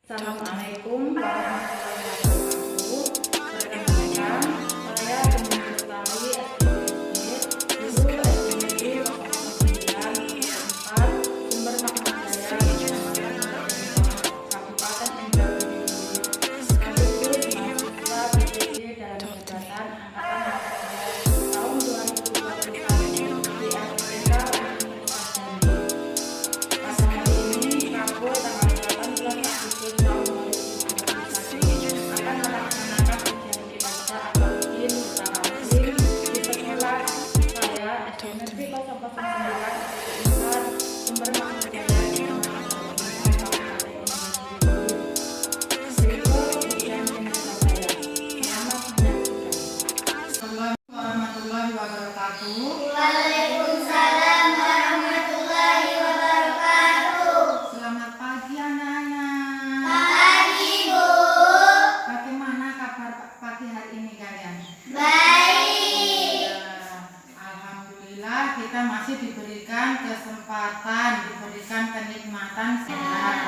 Assalamualaikum warahmatullahi wabarakatuh. Perkenalkan, saya Bunda Lestari SDG, guru SDG 09 Sumber Makmur Jaya, Kabupaten Indramayu, sekaligus mahasiswa BPJ dalam jabatan Angkatan tahun 2021 di SMK Universitas Jambi. Pada hari ini, Rabu tanggal 18 Agustus tahun 2021 akan melaksanakan ujian kitabsa akademik mutawatir di sekolah saya SD Negeri 009 Sumber Makmur Jaya di Kabupaten Indramayu. Berikut ujian kitabsa saya. Selamat menyaksikan. Assalamualaikum warahmatullahi wabarakatuh. Waalaikumsalam warahmatullahi wabarakatuh. Selamat pagi anak-anak. Pagi, Bu. Bagaimana kabar pagi hari ini kalian? Baik. Alhamdulillah kita masih diberikan kesempatan, diberikan kenikmatan sehat.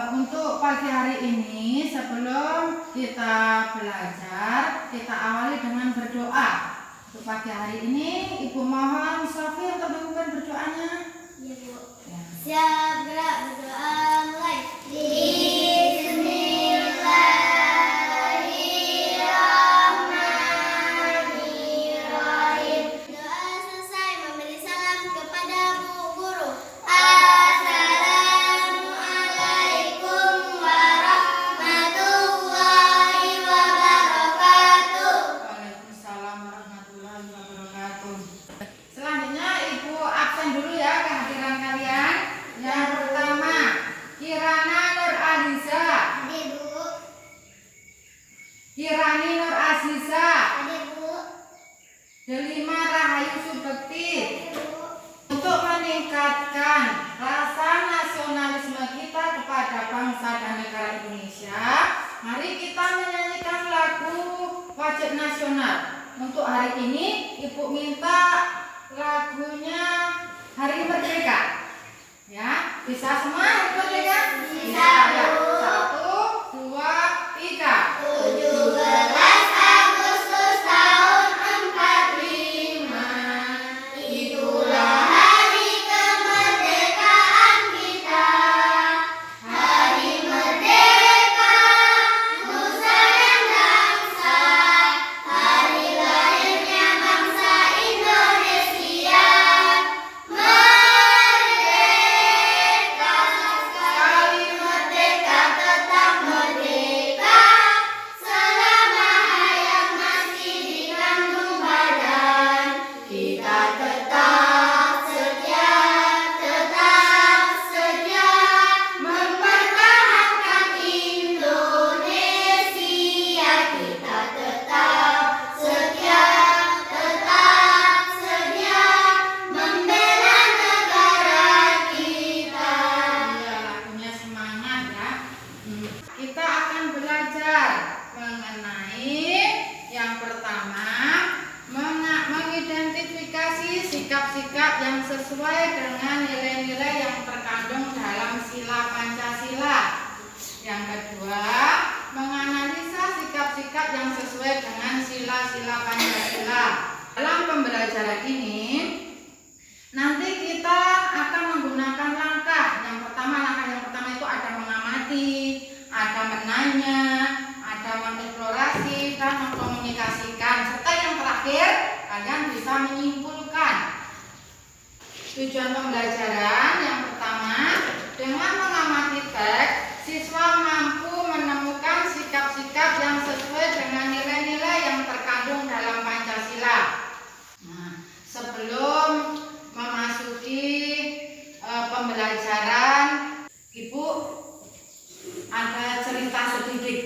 Untuk pagi hari ini sebelum kita belajar, kita awali dengan berdoa. Untuk pagi hari ini Ibu mohon Sofi untuk melakukan berdoanya. Ya, Bu. Ya. Siap, gerak, berdoa mulai. Bismillahirrahmanirrahim. Doa selesai, memberi salam kepada Bu Guru. Assalamualaikum warahmatullahi wabarakatuh. Waalaikumsalam warahmatullahi wabarakatuh. Selanjutnya Ibu absen dulu ya kehadiran kalian. Yang pertama, Kirana Nur Aliza, Adik, Bu. Kirani Nur Aziza, Adik, Bu. Delima Rahayu Subekti. Adik, Bu. Untuk meningkatkan rasa nasionalisme kita kepada bangsa dan negara Indonesia, mari kita menyanyikan lagu wajib nasional. Untuk hari ini Ibu minta lagunya Hari Merdeka. Ya, bisa semua Hari Merdeka? Bisa, Ya. Bu. 1, 2, 3. 17 Agustus tahun 45, itulah hari kemerdekaan kita. Hari merdeka, nusa dan bangsa, hari lahirnya bangsa Indonesia. Merdeka, sekali merdeka tetap merdeka, selama hayat masih di kandung badan. Kita tetap setia mempertahankan Indonesia. Kita tetap setia membela negara kita. Ya, lagunya semangat ya. Kita akan belajar mengenai yang pertama, mengidentifikasi sikap-sikap yang sesuai dengan nilai-nilai yang terkandung dalam sila Pancasila. Yang kedua, menganalisa sikap-sikap yang sesuai dengan sila-sila Pancasila. Dalam pembelajaran ini, nanti kita akan menggunakan langkah. Langkah yang pertama itu ada mengamati, ada menanya, ada mengeksplorasi, dan mengkomunikasikan. Serta yang terakhir, kalian bisa menyimpulkan. Tujuan pembelajaran yang pertama, dengan mengamati teks, siswa mampu menemukan sikap-sikap yang sesuai dengan nilai-nilai yang terkandung dalam Pancasila. Nah, sebelum memasuki pembelajaran, Ibu ada cerita sedikit.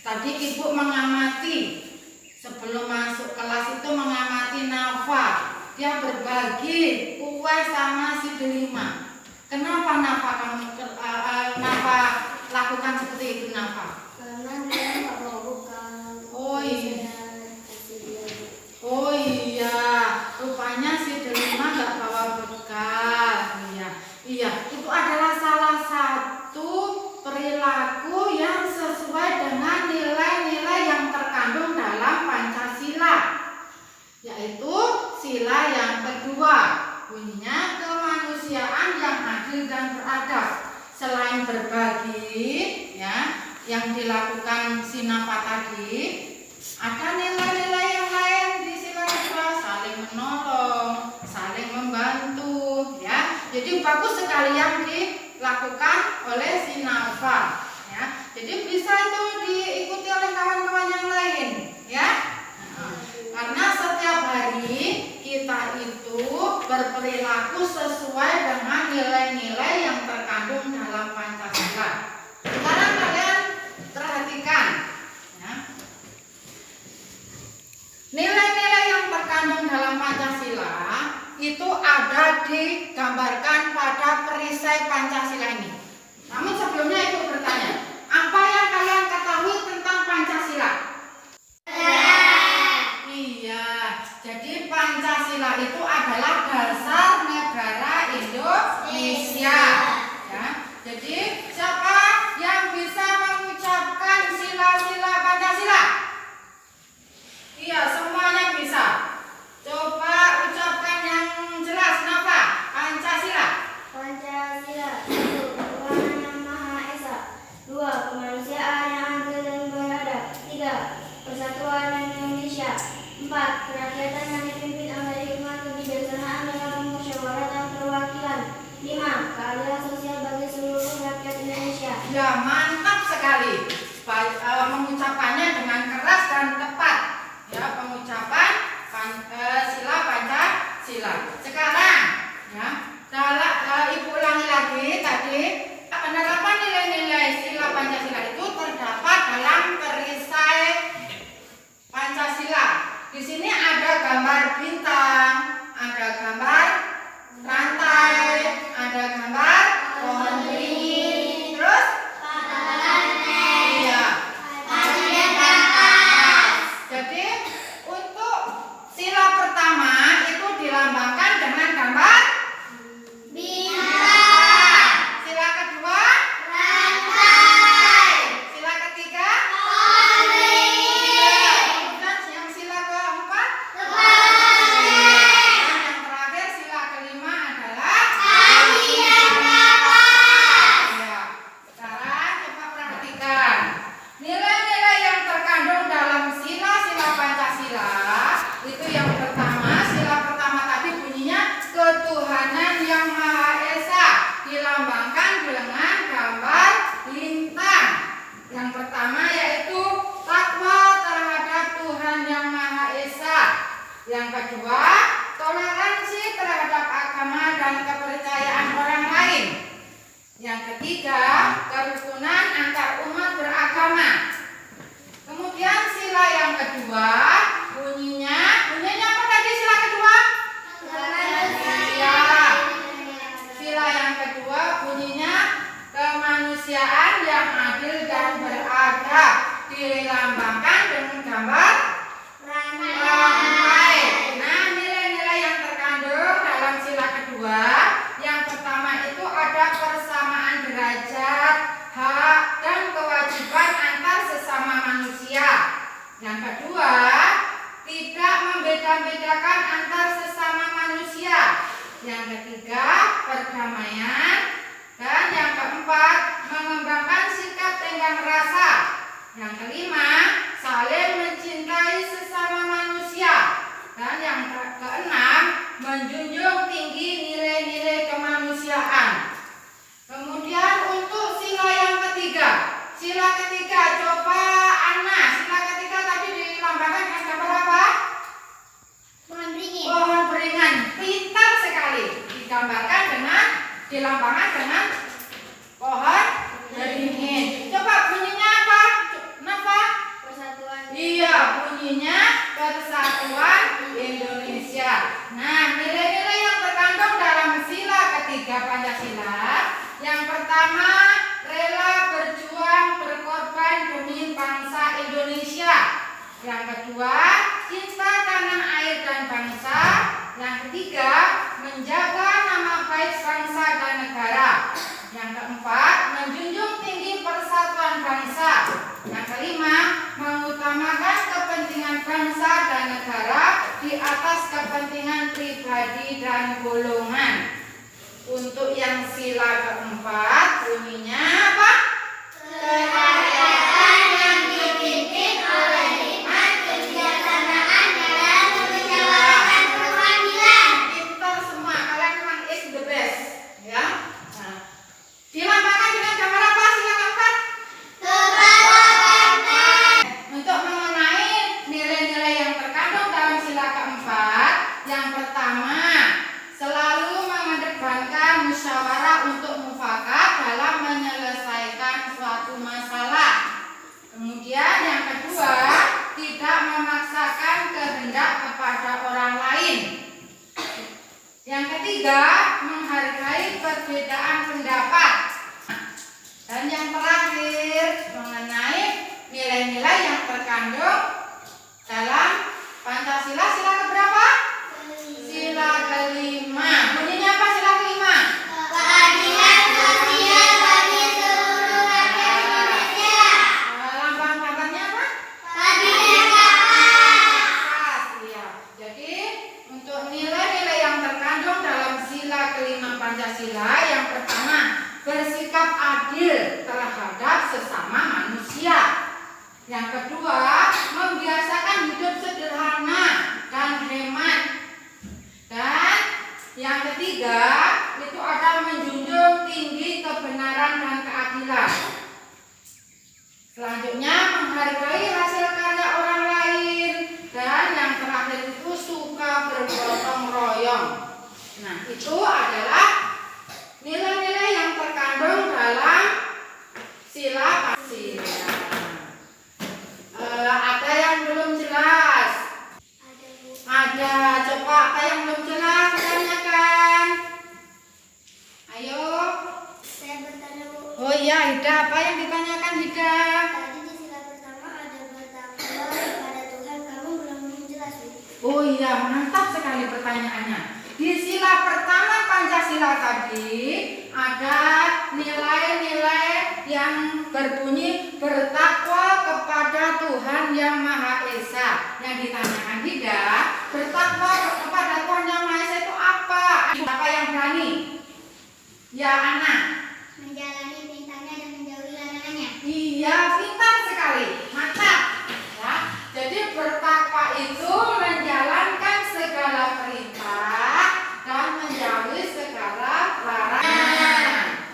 Tadi Ibu mengamati sebelum masuk kelas itu mengamati Nafa. Dia berbagi kue sama si Delima. Kenapa Nafa Nafa lakukan seperti itu Nafa? Karena dia nggak mau buka. Oh iya, rupanya si Delima nggak bawa bekal. Iya, itu adalah salah satu berperilaku yang sesuai dengan nilai-nilai yang terkandung dalam Pancasila, yaitu sila yang kedua, bunyinya kemanusiaan yang adil dan beradab. Selain berbagi, ya, yang dilakukan Sinapa tadi, ada nilai-nilai yang lain di sila kedua, saling menolong, saling membantu, ya. Jadi bagus sekali yang dilakukan oleh Sinapa, ya. Jadi bisa itu diikuti oleh kawan-kawan yang lain, ya. Karena setiap hari kita itu berperilaku sesuai dengan nilai-nilai yang terkandung dalam Pancasila. Sekarang kalian perhatikan, ya. Nilai-nilai yang terkandung dalam Pancasila itu ada digambarkan pada perisai Pancasila ini. Namun sebelumnya ibu bertanya, apa yang kalian ketahui tentang Pancasila? Iya, jadi Pancasila itu adalah dasar negara Indonesia. Ya, jadi siapa yang bisa mengucapkan sila-sila Pancasila? Iya, semuanya bisa. Coba ucapkan yang jelas, kenapa? Pancasila. Pancasila 1. Tuhan Yang Maha Esa. 2. Kemanusiaan yang adil dan beradab. 3. Persatuan Indonesia. 4. Kerakyatan yang dipimpin oleh hikmat kebijaksanaan dengan pemusyawaratan perwakilan. 5. Keadilan sosial bagi seluruh rakyat Indonesia. Ya, mantap sekali. Mengucapkannya dengan keras dan tepat. Ya, pengucapan sila Pancasila. Sekarang, ya, ibu ulangi lagi tadi. Penerapan nilai-nilai sila Pancasila itu terdapat dalam perisai Pancasila. Di sini ada gambar bintang, ada gambar rantai, ada gambar pohon beringin, terus iya, jadi untuk sila pertama itu dilambangkan dengan gambar bintang. Sila kedua rantai. Sila ketiga pohon beringin. Kemudian yang sila keempat dan yang terakhir sila kelima adalah ya. Sekarang coba perhatikan nilai-nilai yang terkandung dalam sila-sila Pancasila. Itu yang pertama, sila pertama tadi bunyinya ketuhanan yang Maha Esa, dilambangkan dengan gambar lintang. Yang pertama yaitu takwa terhadap Tuhan yang Maha Esa. Yang kedua, toleransi terhadap agama dan kepercayaan orang lain. Yang ketiga, kerukunan antar umat beragama. Kemudian sila yang kedua bunyinya apa tadi sila kedua? Iya. Sila yang kedua bunyinya kemanusiaan yang adil dan beradab, dilambangkan dengan gambar rantai. Nah, nilai-nilai yang terkandung dalam sila kedua, yang pertama itu ada persamaan derajat, hak, dan kewajiban antar sesama manusia. Yang kedua, tidak membeda-bedakan antar sesama manusia. Yang ketiga, perdamaian. Dan yang keempat, mengembangkan sikap tenggang rasa. Yang kelima, saling mencintai sesama manusia. Dan yang keenam, menjunjung tinggi nilai-nilai kemanusiaan. Kemudian untuk sila yang ketiga. Sila ketiga, coba Ana, sila ketiga tadi dilambangkan dengan gambar apa? Pohon beringin. Pohon beringin. Pintar sekali. Digambarkan dilambangkan dengan pohon beringin. Coba bunyinya apa? Kenapa? Persatuan. Iya, bunyinya Persatuan Indonesia. Nah, nilai-nilai yang terkandung dalam sila ketiga Pancasila. Yang pertama, rela berjuang berkorban demi bangsa Indonesia. Yang kedua, cinta tanah air dan bangsa. Yang ketiga, menjaga nama baik bangsa dan negara. Yang keempat, menjunjung tinggi persatuan atas kepentingan pribadi dan golongan. Untuk yang sila keempat bunyinya apa? Kegiatan yang dipimpin oleh hikmat kebijaksanaan dalam menjalankan perwakilan. Pintar semua, kalian memang is the best, ya. Nah, dilambangkan dengan gambar apa sila keempat? Kepala banteng. Untuk mengenai nilai-nilai yang terkandung dalam sila keempat, yang pertama, selalu mengedepankan musyawarah untuk mufakat dalam menyelesaikan suatu masalah. Kemudian yang kedua, tidak memaksakan kehendak kepada orang lain. Yang ketiga, menghargai perbedaan pendapat. Dan yang terakhir, mengenai nilai-nilai yang terkandung dalam Pancasila sila keberapa? Sila kelima. Bunyinya apa sila kelima? Keadilan sosial bagi seluruh rakyat Indonesia. Lambang gambarnya apa? Kebinekaan. Iya. Jadi untuk nilai-nilai yang terkandung dalam sila kelima Pancasila, yang pertama, bersikap adil terhadap sesama manusia. Yang kedua, membiasakan hidup sederhana dan hemat. Dan yang ketiga, itu ada menjunjung tinggi kebenaran dan keadilan. Selanjutnya, menghargai hasil karya orang lain. Dan yang terakhir itu suka bergotong royong. Nah, itu adalah nilai-nilai yang terkandung dalam sila Pancasila. Ada yang belum jelas? Ada. Coba apa yang belum jelas tanyakan. Ayo. Saya bertanya, Bu. Oh iya, Hida, apa yang ditanyakan Hida? Tadi di sila pertama ada bertakwa kepada Tuhan, kamu belum jelas, Bu. Oh iya, mantap sekali pertanyaannya. Di sila pertama Pancasila tadi ada nilai-nilai yang berbunyi bertakwa kepada Tuhan Yang Maha Esa. Yang ditanyakan Hida, bertakwa kepada Tuhan Yang Maha Esa itu apa? Apa yang berani? Ya, Ana. Menjalani perintahnya dan menjauhi larangannya. Iya, pintar sekali. Mantap. Ya. Jadi bertakwa itu menjalankan segala perintah dan menjauhi segala larangan.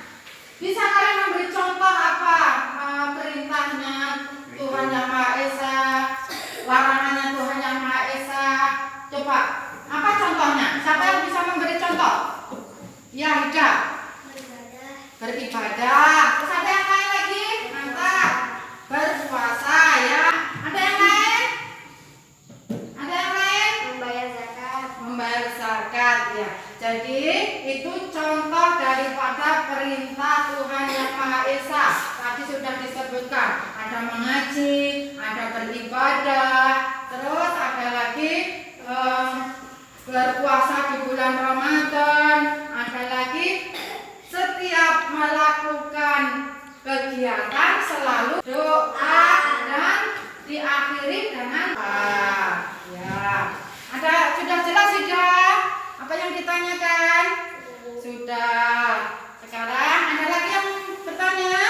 Bisa kalian memberi contoh apa perintahnya Tuhan Yang Maha Esa, larangannya Tuhan Yang Maha Esa? Coba, apa contohnya? Siapa yang bisa memberi contoh? Ya, Hida. Beribadah. Terus ada yang lain lagi? Mantap. Berpuasa, ya. Ada yang lain? Ada yang lain? Membayar zakat. Membayar zakat, ya. Jadi itu contoh daripada perintah Tuhan Yang Maha Esa. Tadi sudah disebutkan, ada mengaji, ada beribadah, terus ada lagi berpuasa di bulan Ramadan, ada lagi setiap melakukan kegiatan selalu doa dan diakhiri dengan ya. Ada sudah jelas sudah apa yang ditanyakan? Sudah. Sekarang ada lagi yang bertanya?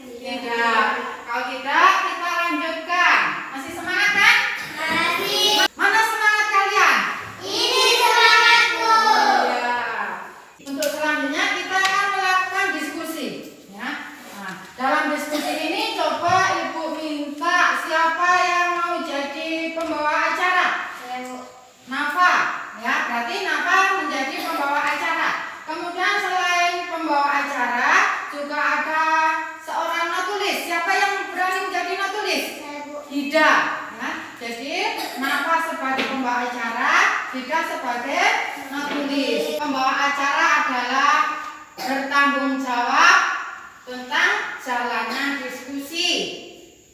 Tidak. Kalau tidak, kita lanjutkan. Masih semangat kan? Masih. Mana semangat kalian? Ini semangatku. Ya. Untuk selanjutnya kita akan melakukan diskusi, ya. Nah, dalam diskusi ini coba Ibu minta siapa yang mau jadi pembawa acara? Saya, Bu. Nafa, ya. Berarti Nafa menjadi pembawa acara. Kemudian selain pembawa acara juga ada seorang notulis. Siapa yang berani menjadi notulis? Saya, Bu. Hida, ya. Jadi Nafa sebagai pembawa acara, Hida sebagai notulis. Pembawa acara adalah bertanggung jawab tentang jalannya diskusi,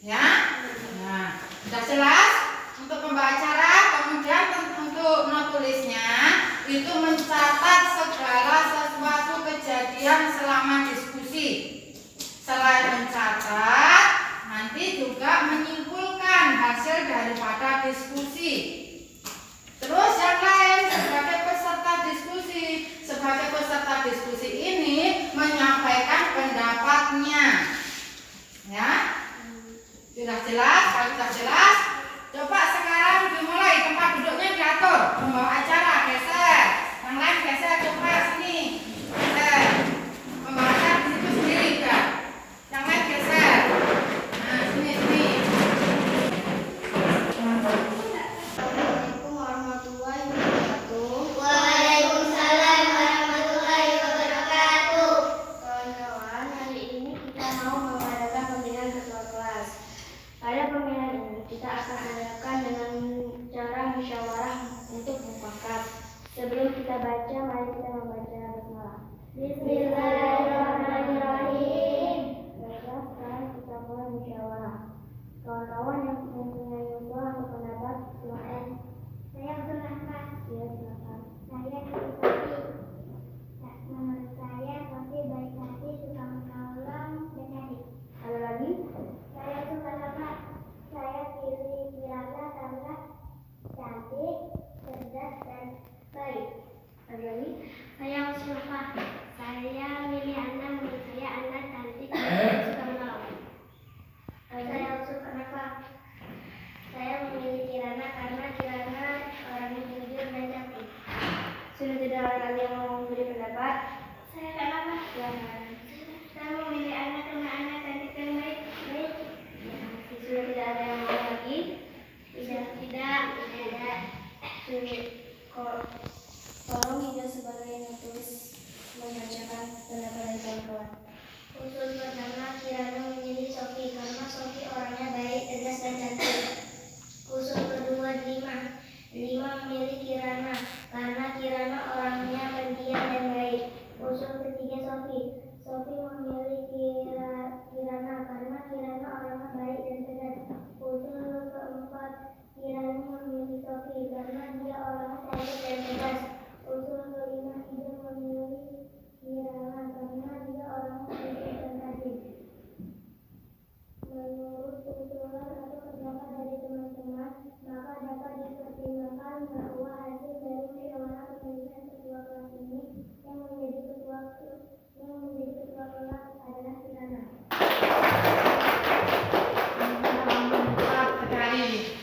ya. Nah, sudah jelas untuk pembawa acara. Kemudian untuk notulisnya itu mencatat segala sesuatu kejadian selama diskusi. Selain mencatat, nanti juga menyimpulkan hasil daripada diskusi. Terus sebagai peserta diskusi ini menyampaikan pendapatnya. Ya, sudah jelas? Kalau sudah jelas, coba sekarang dimulai, tempat duduknya diatur. Pembawa acara geser, yang lain geser, coba sini geser. Pembawa acara di situ sendiri udah, yang lain geser. Nah, sini. Assalamualaikum warahmatullahi wabarakatuh. Waalaikumsalam warahmatullahi wabarakatuh. Kawan-kawan, hari ini kita mau mengadakan pemilihan ketua kelas. Pada pemilihan ini kita akan adakan dengan cara musyawarah untuk mufakat. Sebelum kita baca, mari kita membaca basmalah. Bismillahirrahmanirrahim. Baiklah, sekarang kita mulai musyawarah. Kawan-kawan yang mempunyai usul atau pendapat, silakan. Saya Abdul Rahman. Ya, silakan. Saya Sofi. Menurut saya Sofi baik hati, suka menolong, dan cantik. Ada lagi? Saya suka sama. Saya pilih Kirana karena cantik, cerdas, dan baik. Ada lagi? Saya Mustafa. Saya milih Ana. Menurut saya Ana cantik dan suka menolong. Saya suka Nafa. Saya memilih Kirana karena Kirana orangnya jujur dan cantik. Sudah tidak ada lagi yang mau memberi pendapat? Saya Nafa. Silakan. Saya memilih Ana karena Ana cantik dan baik. Sudah tidak ada yang mau lagi? Tidak ada. Tolong Ida sebagai yang tulis membacakan pendapat dari kawan-kawan. Usul pertama, Kirana memilih Sofi karena Sofi orangnya baik, tegas, dan cantik. Usul kedua, Lima memilih Kirana karena Kirana orangnya pendiam dan baik. Usul ketiga, Sofi memilih Kirana karena Kirana orangnya baik dan tegas. Usul keempat, Kirana memilih Sofi karena dia orangnya cantik dan tegas. Usul kelima, Ida memilih Kirana karena dia orangnya cantik dan rajin. Menurut usulan atau pendapat dari teman-teman, maka dapat dipertimbangkan bahwa hasil dari musyawarah pemilihan ketua kelas ini yang menjadi ketua kelas adalah Kirana. Mantap sekali.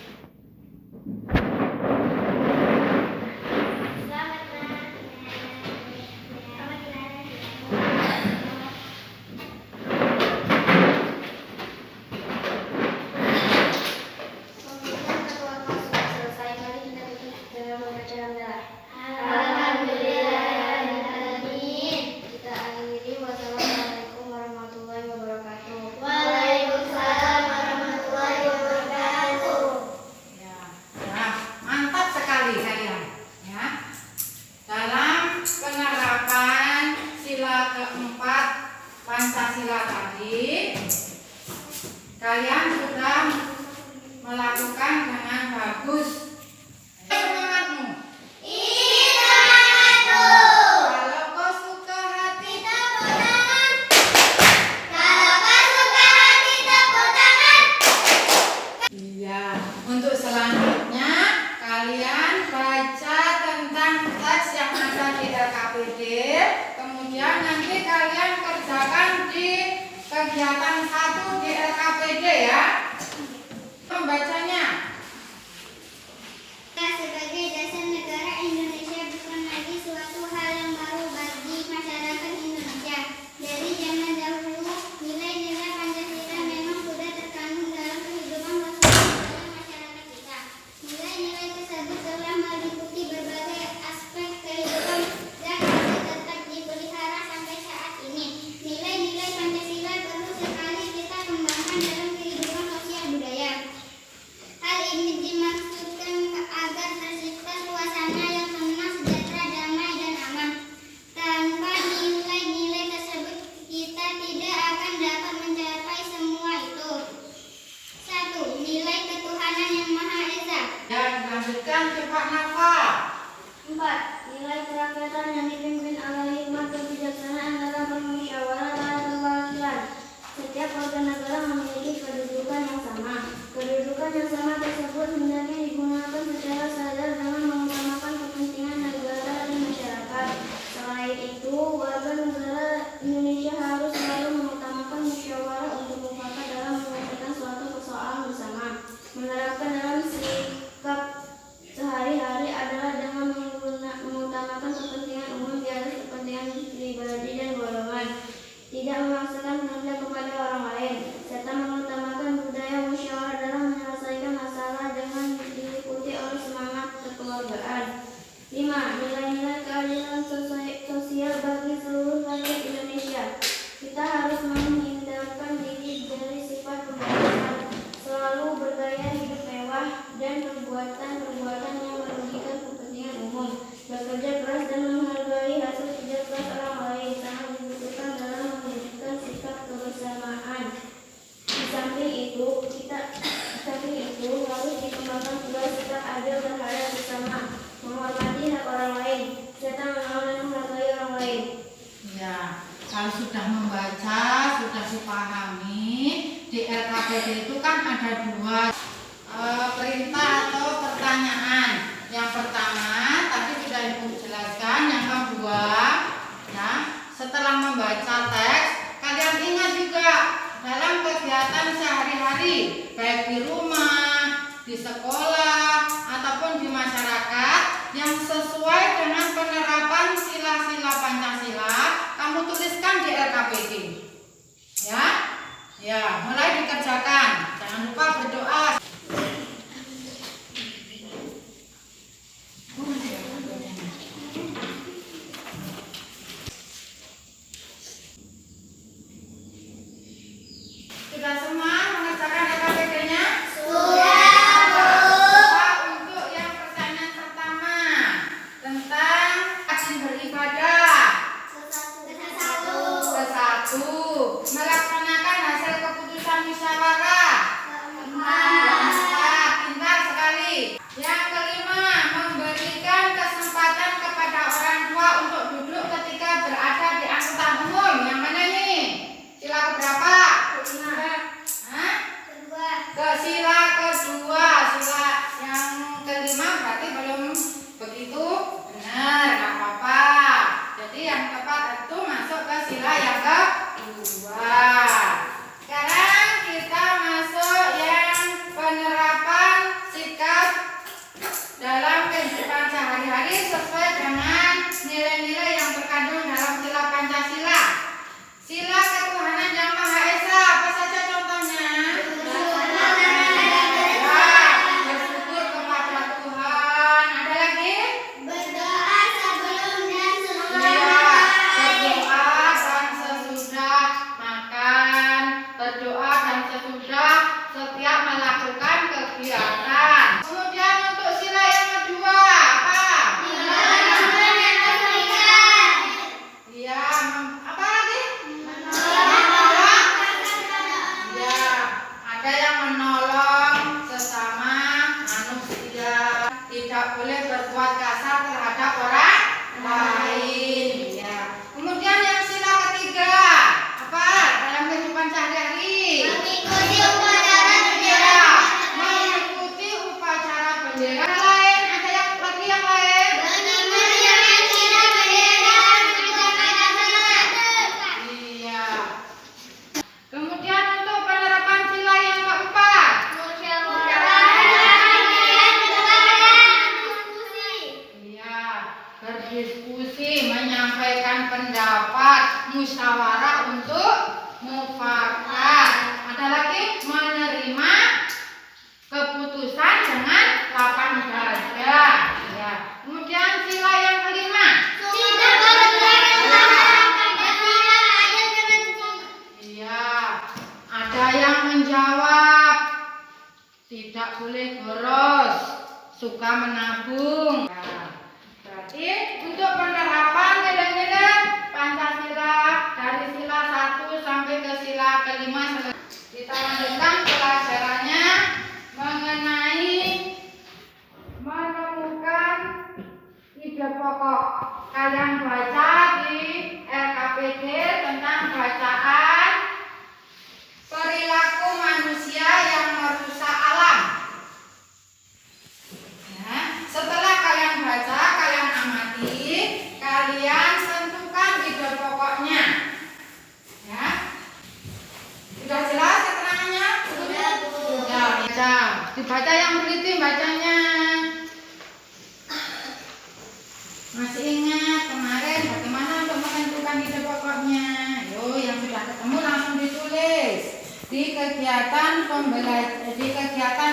Pemilihan ketua kelas sudah selesai. Mari kita tutup dengan membaca hamdalah. Alhamdulillahirrahmanirrahim. Kita akhiri. Wassalamualaikum warahmatullahi wabarakatuh. Waalaikumsalam warahmatullahi wabarakatuh. Ya, mantap sekali kalian. Ya, dalam penerapan sila keempat Pancasila tadi, kalian sudah melakukan dengan bagus. Semangatmu. Kalau kau suka hati, iya. Untuk selanjutnya kalian baca tentang teks yang ada di LKPD. Kemudian nanti kalian kerjakan di kegiatan 1 di LKPD ya. Membacanya. Sebagai dasar negara Indonesia bukan lagi suatu hal yang baru bagi masyarakat Indonesia. Dari zaman dahulu, nilai-nilai Pancasila memang sudah terkandung dalam kehidupan sosial masyarakat kita. Nilai-nilai tersebut telah meliputi berbagai aspek kehidupan dan masih tetap dipelihara sampai saat ini. Nilai-nilai Pancasila perlu sekali kita kembangkan dalam kehidupan sosial budaya. Hal ini dimaksudkan agar tercipta suasana yang tenang, sejahtera, damai, dan aman. Tanpa nilai-nilai tersebut, kita tidak akan dapat mencapai semua itu. 1. Nilai ketuhanan yang Maha Esa. Ya, dilanjutkan cepat Nafa. 4. Nilai kerakyatan yang dipimpin oleh hikmat kebijaksanaan dalam permusyawaratan kebangsaan. Setiap warga negara memiliki kedudukan yang sama. Kedudukan yang sama tersebut hendaknya digunakan secara sadar dengan mengutamakan kepentingan negara dan masyarakat. Selain Selain itu, warga negara Indonesia harus selalu mengutamakan musyawarah untuk mufakat dalam menyelesaikan suatu persoalan bersama. Menerapkan dalam sikap sehari-hari adalah dengan mengutamakan kepentingan umum di atas kepentingan pribadi dan golongan, tidak memaksakan kehendak kepada orang lain, serta mengutamakan budaya musyawarah dalam menyelesaikan masalah dengan diikuti oleh semangat kekeluargaan. 5. Nilai-nilai keadilan sosial bagi seluruh rakyat Indonesia. Kita harus menghindarkan diri dari sifat pemborosan, selalu bergaya hidup mewah, dan perbuatan-perbuatan yang merugikan kepentingan umum. Bekerja keras dan menghargai hasil kerja keras orang lain sangat dibutuhkan dalam mewujudkan sikap kebersamaan. Di samping itu harus dikembangkan pula sikap adil terhadap sesama, menghormati hak orang lain, serta mengenal dan menghargai orang lain. Ya, kalau sudah membaca, sudah dipahami, di LKPD itu kan ada 2 perintah atau pertanyaan. Yang pertama tadi sudah Ibu jelaskan, yang kedua ya, setelah membaca teks kalian ingat juga dalam kegiatan sehari-hari, baik di rumah, di sekolah, ataupun di masyarakat, yang sesuai dengan penerapan sila-sila Pancasila, kamu tuliskan di LKPD. Ya, ya, mulai dikerjakan. Jangan lupa berdoa. Sudah semua mengerjakan LKPD-nya? Untuk yang pertanyaan pertama tentang rajin beribadah. Ke-1, melaksanakan hasil keputusan musyawarah. 4, pintar sekali. Yang kelima, memberikan kesempatan kepada orang tua untuk duduk ketika berada di angkutan umum. Yang mana nih? Sila keberapa? Ke sila kedua. Sila yang kelima berarti belum begitu benar, nggak apa-apa. Jadi yang tepat itu masuk ke sila yang kedua. Sekarang kita masuk yang penerapan sikap dalam kehidupan sehari-hari sesuai dengan nilai-nilai yang terkandung dalam sila Pancasila. Sila ketuhanan yang Maha Esa, apa saja contohnya? Bersyukur kepada Tuhan. Ada lagi? Berdoa sebelum dan Iya, sesudah. berdoa dan sesudah makan, berdoa dan sesudah setiap melakukan kegiatan. Kemudian untuk sila yang kedua apa? Iya, apa lagi? Iya, ada yang menolong sesama manusia, tidak boleh berbuat kasar terhadap orang lain. Ya. Kemudian yang sila ketiga apa dalam kehidupan sehari-hari? Mengikuti upacara bendera. Mengikuti upacara bendera. Yang lain ada yang lagi yang lain? Mengikuti upacara bendera dan mengerjakan sholat. Iya. Kemudian untuk penerapan sila yang keempat. Iya, berdiskusi, menyampaikan pendapat, musyawarah untuk mufakat. Ada lagi menerima keputusan dengan lapang dada. Ya. Kemudian sila yang kelima. Tidak berbuat Pancasila adil dan sesama. Iya, ada yang menjawab tidak boleh boros, suka menabung. Nah, berarti untuk penerapan nilai-nilai Pancasila dari sila 1 sampai ke sila kelima kita lanjutkan pelajarannya mengenai menemukan ide pokok. Kalian baca di LKPD tentang bacaan perilaku manusia yang merusak alam. Ya, setelah kalian baca, kalian amati, baca. Dibaca yang teliti bacanya. Masih ingat kemarin bagaimana untuk menentukan ide pokoknya? Yo, yang sudah ketemu langsung ditulis di kegiatan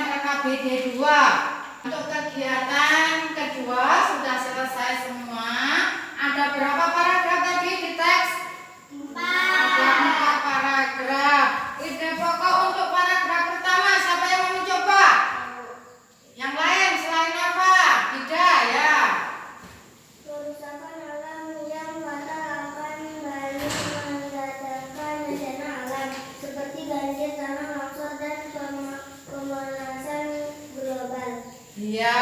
KKBD 2. Untuk kegiatan kedua sudah selesai semua. Ada berapa paragraf tadi di teks? 4. Ada 4 paragraf. Ide pokok untuk paragraf pertama siapa yang mau mencoba? Yang lain selain apa? Tidak ya. Kerusakan alam yang fatal akan kembali mendatangkan bencana alam seperti banjir, tanah longsor, dan pemanasan global. Iya,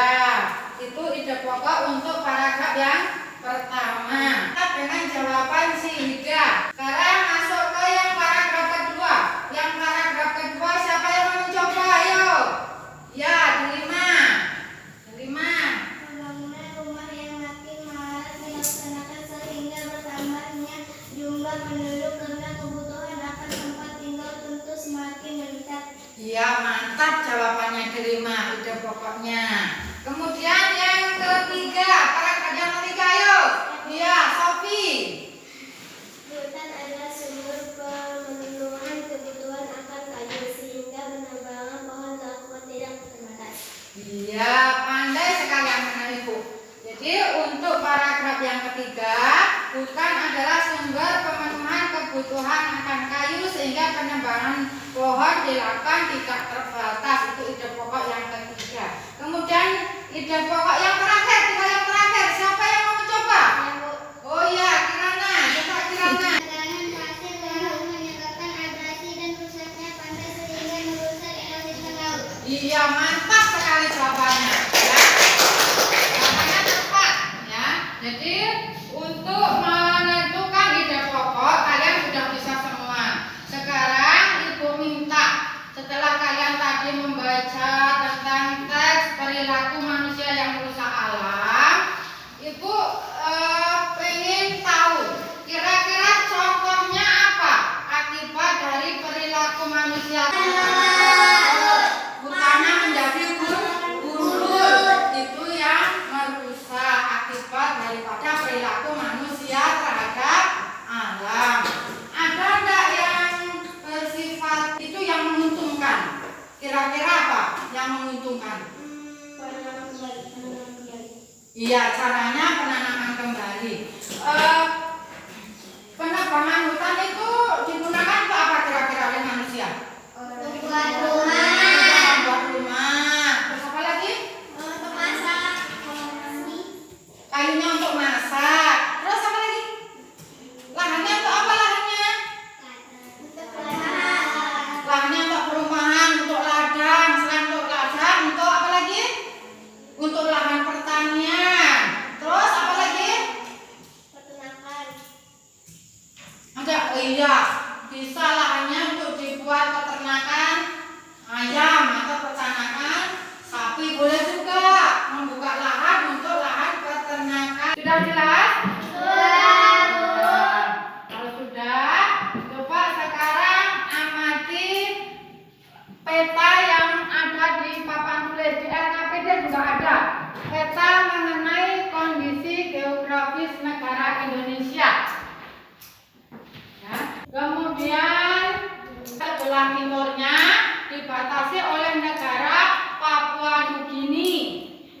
itu ide pokok untuk paragraf yang pertama. Dengan jawaban si Hida. Sekarang masuk ke yang paragraf kedua. Yang paragraf kedua siapa yang mau mencoba? Ayo. Ya, Delima. Pembangunan rumah yang makin marak dilaksanakan sehingga bertambahnya jumlah penduduk karena kebutuhan akan tempat tinggal tentu semakin meningkat. Iya, mantap jawabannya Delima, ide pokoknya. Kemudian yang ketiga, paragraf yang ketiga, ayo. Iya, Sofi. Hutan adalah sumber pemenuhan kebutuhan akan kayu sehingga penebangan pohon dilakukan tidak terbatas. Iya, pandai sekali anak ibu. Jadi untuk paragraf yang ketiga, hutan adalah sumber pemenuhan kebutuhan akan kayu sehingga penebangan pohon dilakukan tidak terbatas. Itu ide pokok yang ketiga. Kemudian ide pokok yang terakhir, tinggal yang terakhir. Siapa yang mau mencoba? Oh iya, Kirana. Coba Kirana. Ketegangan pasir laut menyebabkan abrasi dan rusaknya pantai sehingga merusak ekosistem laut. Iya, mantap sekali jawabannya. Ya. Jawabannya tepat, ya. Jadi untuk menentukan ide pokok kalian sudah bisa semua. Sekarang ibu minta setelah kalian tadi membaca tentang teks perilaku manusia yang merusak alam, ibu pengen tahu kira-kira contohnya apa akibat dari perilaku manusia. Hutannya menjadi gundul, itu yang merusak akibat daripada perilaku manusia terhadap alam. Ada enggak yang bersifat itu yang menguntungkan? Kira-kira apa yang menguntungkan? Penanaman kembali. Iya, caranya penanaman kembali. Penebangan hutan itu digunakan untuk apa kira-kira oleh manusia? Buat rumah, Buat rumah. Terus apa lagi? untuk masak, Kayunya untuk masak. Terus apa lagi? Lahannya untuk apa lahannya? untuk perumahan, Lahannya untuk perumahan, untuk ladang. Selain untuk ladang, untuk apa lagi? Untuk lahan pertanian. Terus apa lagi? Peternakan. Ada, oh iya, bisa lahannya untuk dibuat peternakan ayam atau peternakan sapi, boleh juga membuka lahan untuk lahan peternakan. Sudah jelas? Nah, kalau sudah, coba sekarang amati peta yang ada di papan tulis di RKPD juga ada. Peta mengenai kondisi geografis negara Indonesia. Ya. Kemudian sebelah timurnya dibatasi oleh negara Papua Nugini.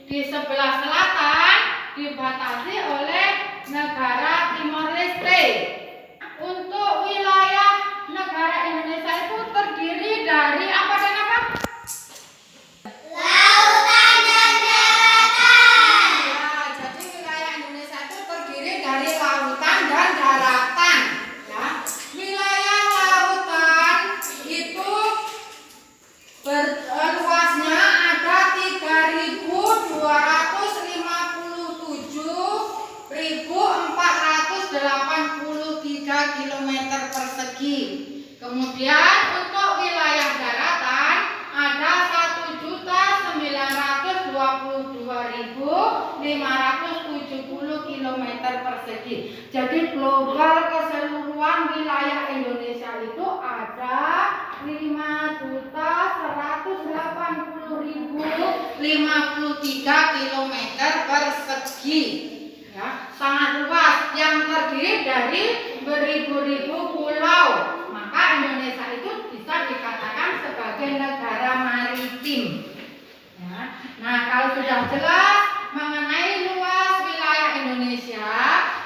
Di sebelah selatan dibatasi oleh negara Timor Leste. Untuk wilayah negara Indonesia itu terdiri dari apa dan apa? lautan dan daratan. Ya, jadi wilayah Indonesia itu terdiri dari lautan dan daratan. Ya. Wilayah lautan itu luasnya ada 3.257.483 km persegi. Kemudian untuk wilayah daratan ada 1.922.570 km persegi. Jadi global keseluruhan wilayah Indonesia itu ada 5.180.000 km persegi, ya, sangat luas yang terdiri dari beribu-ribu pulau. Maka Indonesia itu bisa dikatakan sebagai negara maritim. Ya. Nah, kalau sudah jelas mengenai luas wilayah Indonesia,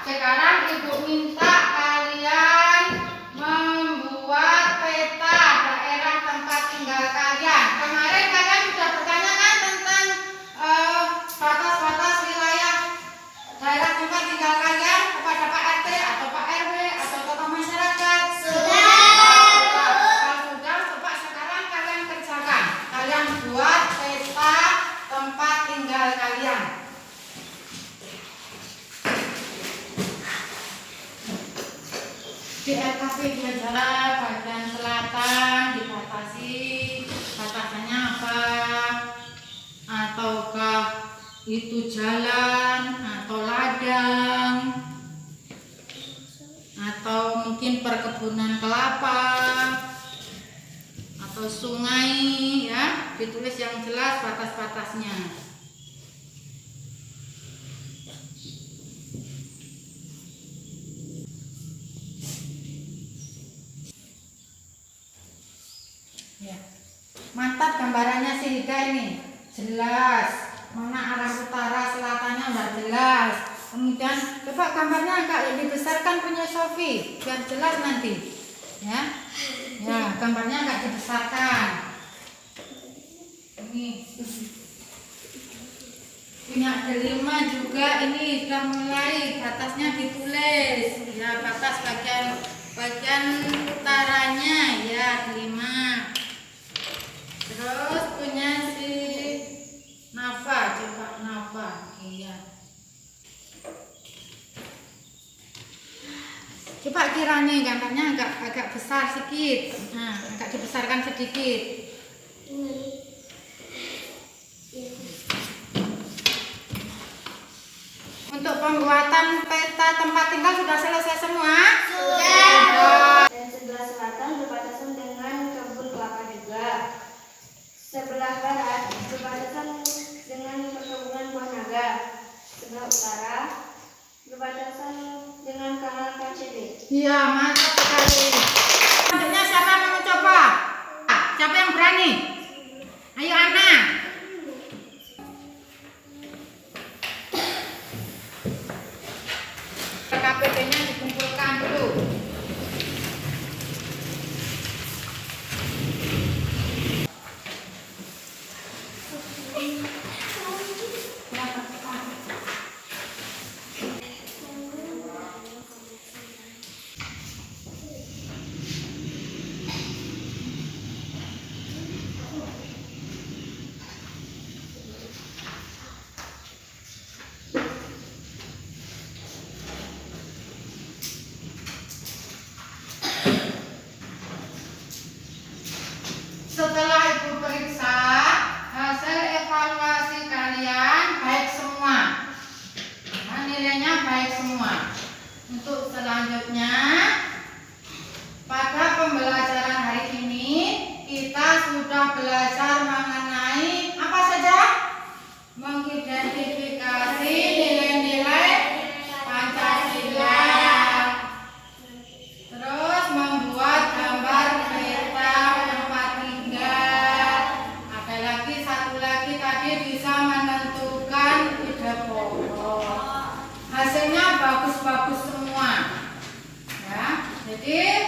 sekarang Ibu minta kalian membuat peta daerah tempat tinggal kalian. Kemarin kalian sudah bertanya kan tentang batas-batas wilayah daerah tempat tinggal kalian kepada Pak RT atau Pak RW atau tokoh masyarakat? Kalau sudah, coba sekarang kalian kerjakan. Kalian buat peta tempat tinggal kalian. Di RKP Jajaran bagian selatan dibatasi, batasannya apa? Ataukah itu jalan atau ladang atau mungkin perkebunan kelapa atau sungai, ya, ditulis yang jelas batas-batasnya. Ya. Mantap gambarannya si Hida ini, jelas. Mana arah utara selatannya udah jelas. Kemudian coba gambarnya agak dibesarkan punya Sofi biar jelas nanti, ya. Ya, gambarnya agak dibesarkan. Ini punya delima juga, ini sudah mulai batasnya ditulis, ya, batas bagian utaranya, ya, delima. Terus punya si Nafa, coba Nafa, iya. Coba kira nih gambarnya agak besar sedikit, nah, agak dibesarkan sedikit. Untuk pembuatan peta tempat tinggal sudah selesai semua? Sudah. Dan sebelah selatan berbatasan dengan kebun kelapa juga. Sebelah barat berbatasan dengan perkebunan buah naga. Sebelah utara berbatasan dengan kanal KCB. Iya, mantap sekali. Selanjutnya siapa yang mau coba? Siapa yang berani? Ayo Ana. KPP-nya dikumpulkan dulu. Setelah Ibu periksa, hasil evaluasi kalian baik semua. Nah, nilainya baik semua. Untuk selanjutnya, pada pembelajaran hari ini kita sudah belajar mengenai apa saja? Mengidentifikasi nilai-nilai Pancasila. Terus membuat gambar peta tempat tinggal. Ada lagi satu lagi tadi bisa menentukan ide pokok. Hasilnya bagus-bagus semua. Ya, jadi